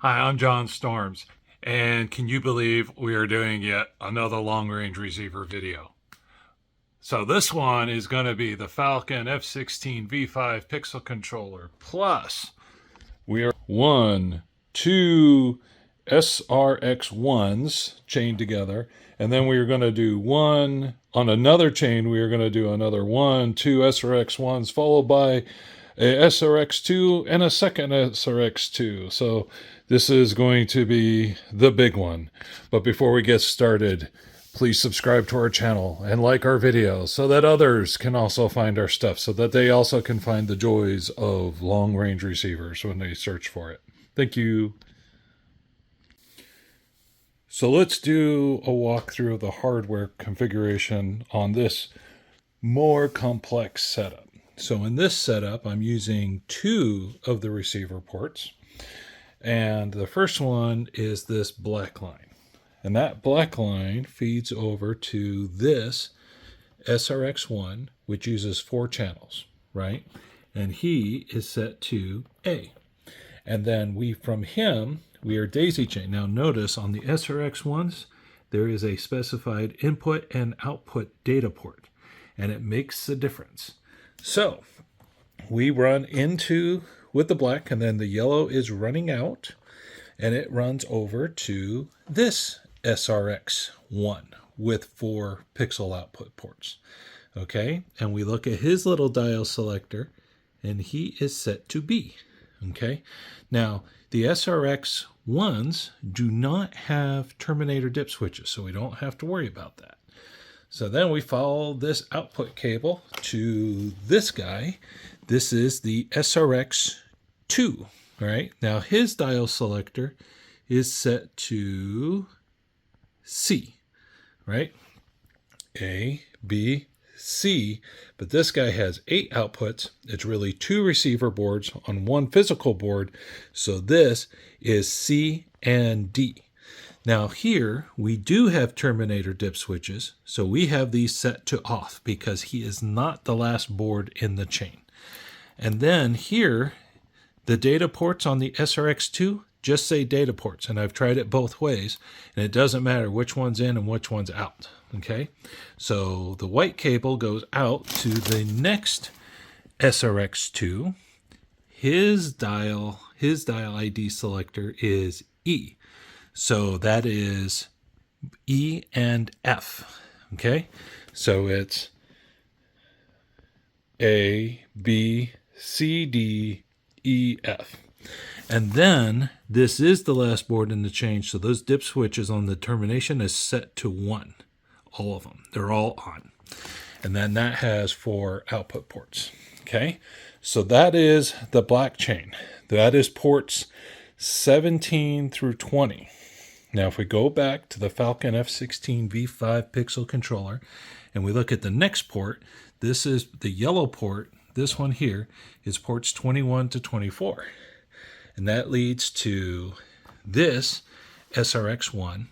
Hi, I'm John Storms, and can you believe we are doing yet another long range receiver video? So, this one is going to be the Falcon F16v5 pixel controller. Plus, we are two SRX1s chained together, and then we are going to do one on another chain. We are going to do another two SRX1s, followed by a SRX2 and a second SRX2. So this is going to be the big one. But before we get started, please subscribe to our channel and like our videos so that others can also find our stuff, so that they also can find the joys of long range receivers when they search for it. Thank you. So let's do a walkthrough of the hardware configuration on this more complex setup. So in this setup, I'm using two of the receiver ports. And the first one is this black line. And that black line feeds over to this SRX1, which uses 4 channels, right? And he is set to A. And then from him, we are daisy chain. Now notice on the SRX1s, there is a specified input and output data port, and it makes a difference. So we run into with the black, and then the yellow is running out, and it runs over to this SRX1 with 4 pixel output ports. Okay, and we look at his little dial selector, and he is set to B. Okay, now the SRX ones do not have terminator dip switches, so we don't have to worry about that. So then we follow this output cable to this guy. This is the SRX2. All right, now his dial selector is set to C, right? A, B, C, but this guy has 8 outputs. It's really 2 receiver boards on 1 physical board. So this is C and D. Now here we do have terminator dip switches. So we have these set to off because he is not the last board in the chain. And then here, the data ports on the SRX2 just say data ports. And I've tried it both ways. And it doesn't matter which one's in and which one's out. Okay, so the white cable goes out to the next SRX2. His dial ID selector is E. So that is E and F. Okay, so it's A, B, C, D, E, F. And then this is the last board in the chain, so those dip switches on the termination is set to 1. All of them. They're all on. And then that has 4 output ports. Okay, so that is the black chain. That is ports 17 through 20. Now, if we go back to the Falcon F16v5 pixel controller and we look at the next port, this is the yellow port. This one here is ports 21 to 24. And that leads to this SRX1.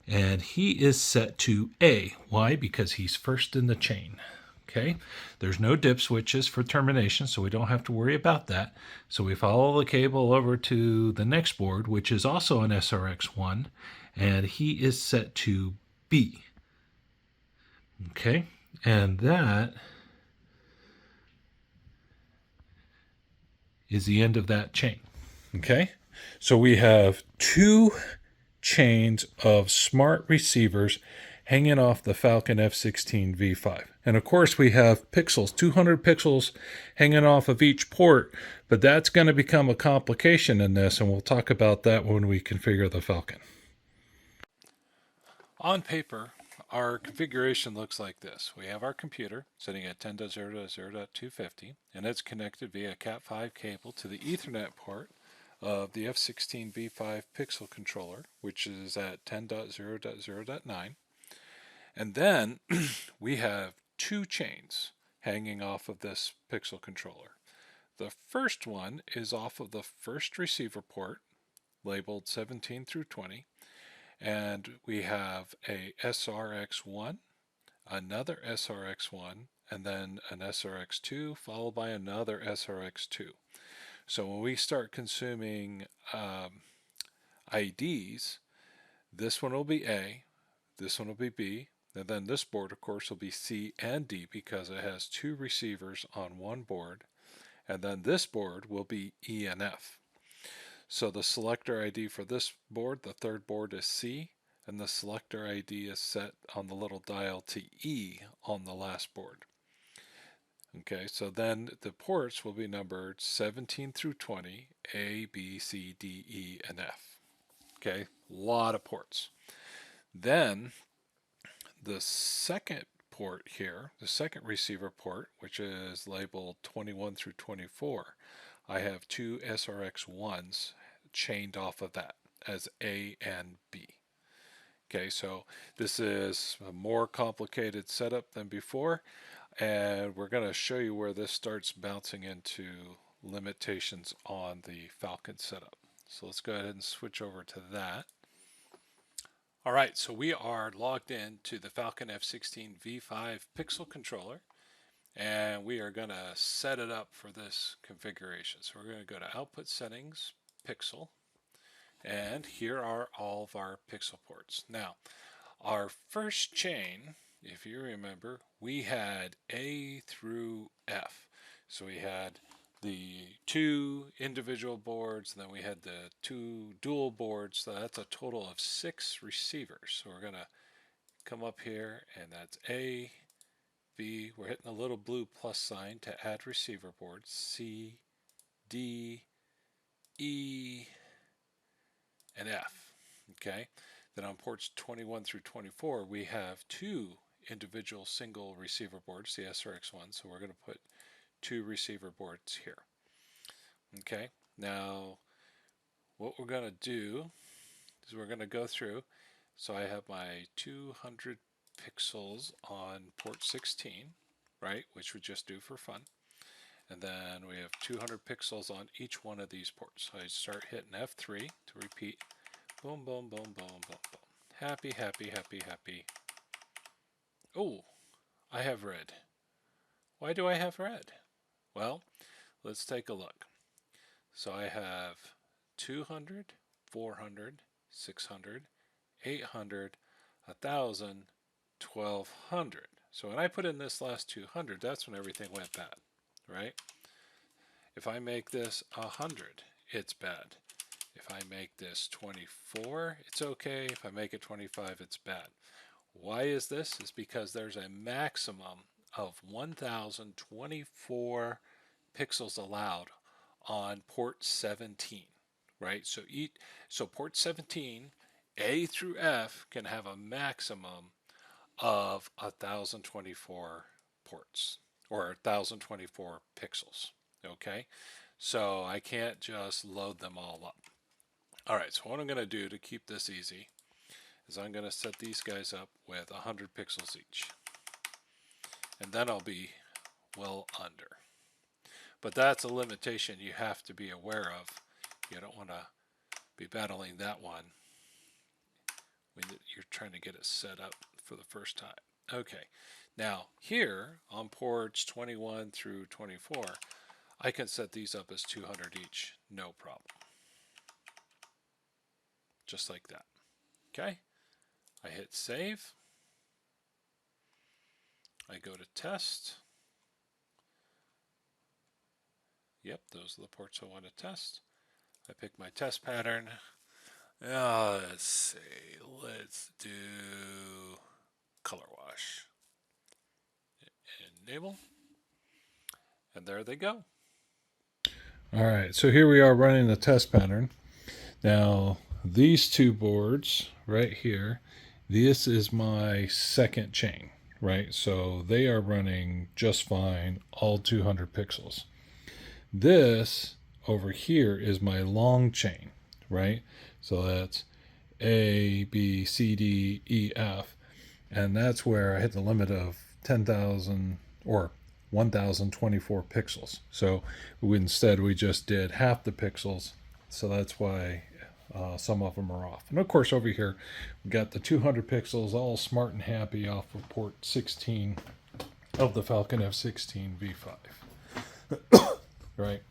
And he is set to A. Why? Because he's first in the chain. Okay, there's no dip switches for termination, so we don't have to worry about that. So we follow the cable over to the next board, which is also an SRX1, and he is set to B. Okay, and that is the end of that chain. Okay, so we have 2 chains of smart receivers hanging off the Falcon F16v5. And of course we have pixels, 200 pixels hanging off of each port, but that's going to become a complication in this, and we'll talk about that when we configure the Falcon. On paper, our configuration looks like this. We have our computer sitting at 10.0.0.250, and it's connected via Cat5 cable to the Ethernet port of the F16v5 pixel controller, which is at 10.0.0.9. And then we have 2 chains hanging off of this pixel controller. The first one is off of the first receiver port, labeled 17 through 20, and we have a SRX1, another SRX1, and then an SRX2, followed by another SRX2. So when we start consuming IDs. This one will be A, this one will be B, and then this board, of course, will be C and D because it has two receivers on one board. And then this board will be E and F. So the selector ID for this board, the third board, is C, and the selector ID is set on the little dial to E on the last board. Okay, so then the ports will be numbered 17 through 20, A, B, C, D, E, and F. Okay, a lot of ports. Then the second port here, the second receiver port, which is labeled 21 through 24, I have two SRX1s chained off of that as A and B. Okay, so this is a more complicated setup than before, and we're going to show you where this starts bouncing into limitations on the Falcon setup. So let's go ahead and switch over to that. All right, so we are logged in to the Falcon F16v5 pixel controller, and we are going to set it up for this configuration. So we're going to go to Output Settings, Pixel, and here are all of our pixel ports. Now, our first chain, if you remember, we had A through F. So we had the two individual boards, and then we had the two dual boards. So that's a total of 6 receivers. So we're going to come up here, and that's A, B. We're hitting a little blue plus sign to add receiver boards. C, D, E, and F. Okay. Then on ports 21 through 24, we have 2 individual single receiver boards, the SRX1. So we're going to put 2 receiver boards here. Okay. Now, what we're going to do is we're going to go through. So I have my 200 pixels on port 16, right, which we just do for fun. And then we have 200 pixels on each one of these ports. So I start hitting F3 to repeat. Boom, boom, boom, boom, boom, boom. Happy, happy, happy, happy. Oh, I have red. Why do I have red? Well, let's take a look. So I have 200, 400, 600, 800, 1,000, 1,200. So when I put in this last 200, that's when everything went bad, right? If I make this 100, it's bad. If I make this 24, it's okay. If I make it 25, it's bad. Why is this? It's because there's a maximum of 1,024 pixels allowed on port 17, right? So port 17, A through F, can have a maximum of 1,024 ports, or 1,024 pixels, okay? So I can't just load them all up. All right, so what I'm going to do to keep this easy is I'm going to set these guys up with 100 pixels each. And then I'll be well under. But that's a limitation you have to be aware of. You don't want to be battling that one when you're trying to get it set up for the first time. Okay, now here on ports 21 through 24, I can set these up as 200 each, no problem. Just like that. Okay, I hit save. I go to test. Yep, those are the ports I want to test. I pick my test pattern. Let's see. Let's do color wash. Enable. And there they go. All right, so here we are running the test pattern. Now, these two boards right here, this is my second chain, right? So they are running just fine, all 200 pixels. This over here is my long chain, right? So that's A, B, C, D, E, F. And that's where I hit the limit of 10,000 or 1,024 pixels. So instead we just did half the pixels. So that's why some of them are off. And of course over here we got the 200 pixels all smart and happy off of port 16 of the Falcon F16v5. Right.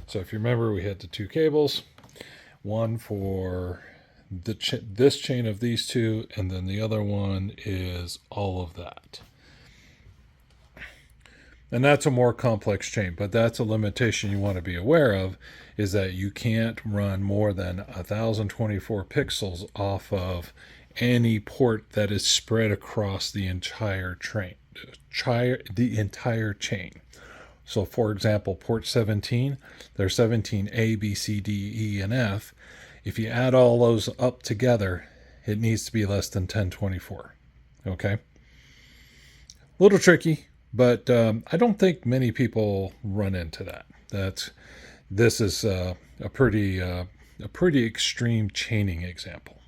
So if you remember, we had the 2 cables, one for this chain of these two, and then the other one is all of that. And that's a more complex chain, but that's a limitation you want to be aware of, is that you can't run more than 1024 pixels off of any port that is spread across the entire chain. So for example, port 17, there's 17 A, B, C, D, E, and F. If you add all those up together, it needs to be less than 1024. Okay? A little tricky, but I don't think many people run into that. This is a pretty extreme chaining example.